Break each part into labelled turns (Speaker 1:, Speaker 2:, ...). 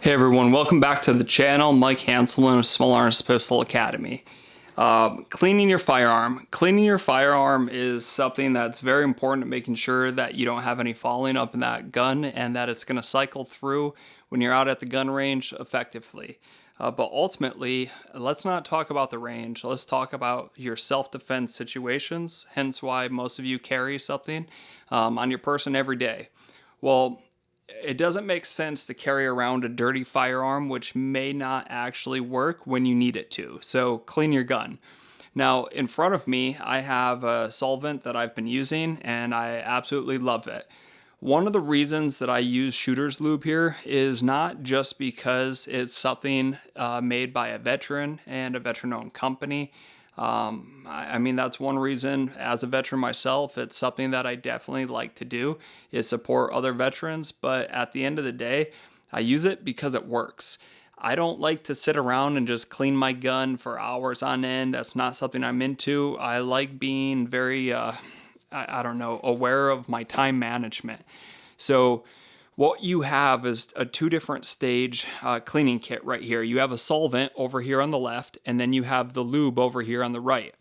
Speaker 1: Hey everyone, welcome back to the channel. Mike Hanselman with Small Arms Pistol Academy. Cleaning your firearm. Cleaning your firearm is something that's very important to making sure that you don't have any falling up in that gun and that it's going to cycle through when you're out at the gun range effectively. But ultimately, let's not talk about the range. Let's talk about your self-defense situations, hence why most of you carry something on your person every day. Well, it doesn't make sense to carry around a dirty firearm which may not actually work when you need it to. So clean your gun. Now, in front of me, I have a solvent that I've been using and I absolutely love it. One of the reasons that I use Shooter's Lube here is not just because it's something made by a veteran and a veteran-owned company. I mean, that's one reason. As a veteran myself, it's something that I definitely like to do, is support other veterans. But at the end of the day, I use it because it works. I don't like to sit around and just clean my gun for hours on end. That's not something I'm into. I like being very, aware of my time management. So what you have is a 2 different stage cleaning kit right here. You have a solvent over here on the left, and then you have the lube over here on the right.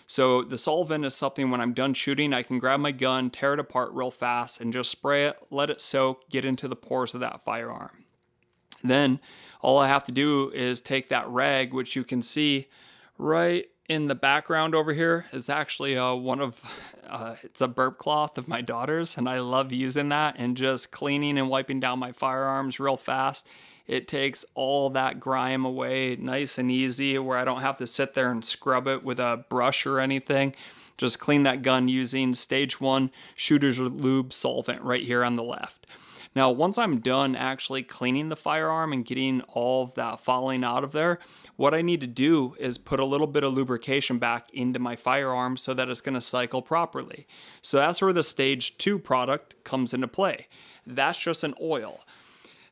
Speaker 1: So the solvent is something when I'm done shooting, I can grab my gun, tear it apart real fast, and just spray it, let it soak, get into the pores of that firearm. Then all I have to do is take that rag, which you can see right in the background over here is actually it's a burp cloth of my daughter's, and I love using that and just cleaning and wiping down my firearms real fast. It takes all that grime away nice and easy where I don't have to sit there and scrub it with a brush or anything. Just clean that gun using stage 1 Shooter's Lube solvent right here on the left. Now, once I'm done actually cleaning the firearm and getting all of that falling out of there, what I need to do is put a little bit of lubrication back into my firearm so that it's going to cycle properly. So that's where the stage 2 product comes into play. That's just an oil.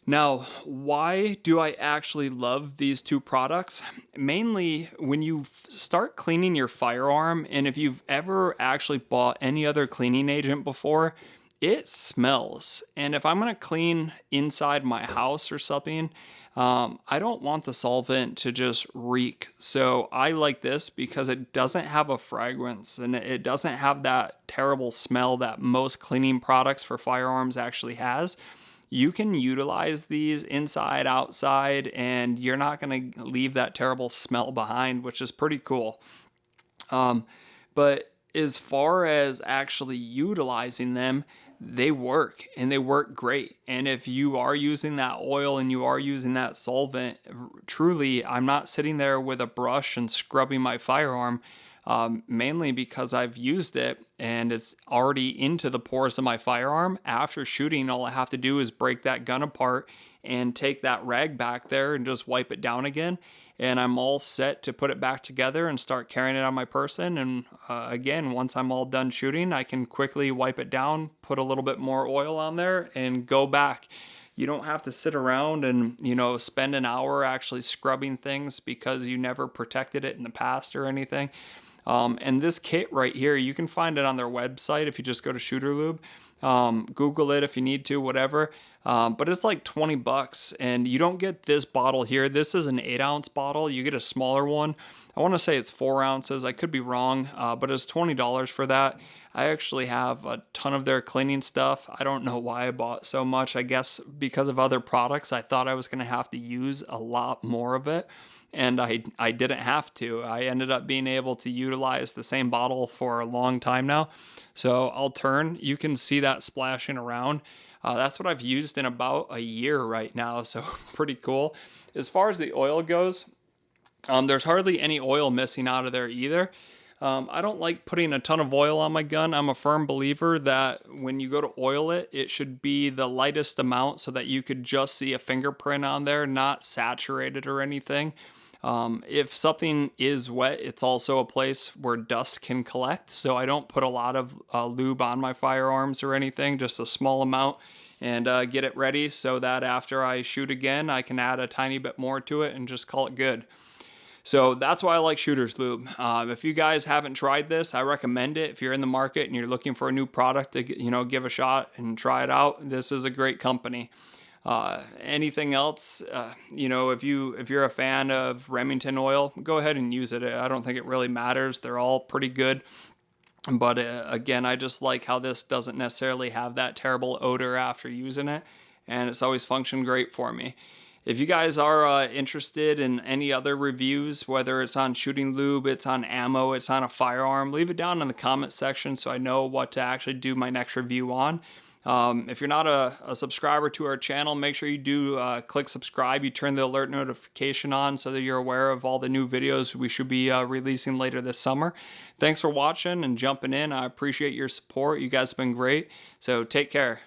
Speaker 1: Now, why do I actually love these 2 products? Mainly when you start cleaning your firearm, and if you've ever actually bought any other cleaning agent before, it smells. And if I'm going to clean inside my house or something, I don't want the solvent to just reek. So I like this because it doesn't have a fragrance and it doesn't have that terrible smell that most cleaning products for firearms actually has. You can utilize these inside, outside, and you're not going to leave that terrible smell behind, which is pretty cool. But as far as actually utilizing them, they work and they work great. And if you are using that oil and you are using that solvent, truly, I'm not sitting there with a brush and scrubbing my firearm, mainly because I've used it and it's already into the pores of my firearm. After shooting, all I have to do is break that gun apart and take that rag back there and just wipe it down again. And I'm all set to put it back together and start carrying it on my person. And again, once I'm all done shooting, I can quickly wipe it down, put a little bit more oil on there, and go back. You don't have to sit around and, spend an hour actually scrubbing things because you never protected it in the past or anything. And this kit right here, you can find it on their website if you just go to Shooter Lube. Google it if you need to, whatever. But it's like $20 and you don't get this bottle here. This is an 8-ounce bottle. You get a smaller one. I want to say it's 4 ounces. I could be wrong, but it's $20 for that. I actually have a ton of their cleaning stuff. I don't know why I bought so much. I guess because of other products, I thought I was going to have to use a lot more of it. And I didn't have to. I ended up being able to utilize the same bottle for a long time now. So I'll turn. You can see that splashing around. That's what I've used in about a year right now. So pretty cool. As far as the oil goes, there's hardly any oil missing out of there either. I don't like putting a ton of oil on my gun. I'm a firm believer that when you go to oil it, it should be the lightest amount so that you could just see a fingerprint on there, not saturated or anything. If something is wet, it's also a place where dust can collect. So I don't put a lot of lube on my firearms or anything, just a small amount, and get it ready so that after I shoot again, I can add a tiny bit more to it and just call it good. So that's why I like Shooter's Lube. If you guys haven't tried this, I recommend it. If you're in the market and you're looking for a new product to give a shot and try it out, this is a great company. Anything else, you know, if you're a fan of Remington oil, go ahead and use it. I don't think it really matters. They're all pretty good. But again, I just like how this doesn't necessarily have that terrible odor after using it, and it's always functioned great for me. If you guys are interested in any other reviews, whether it's on shooting lube, it's on ammo, it's on a firearm, leave it down in the comment section so I know what to actually do my next review on. If you're not a subscriber to our channel, make sure you do click subscribe. You turn the alert notification on so that you're aware of all the new videos we should be releasing later this summer. Thanks for watching and jumping in. I appreciate your support. You guys have been great. So take care.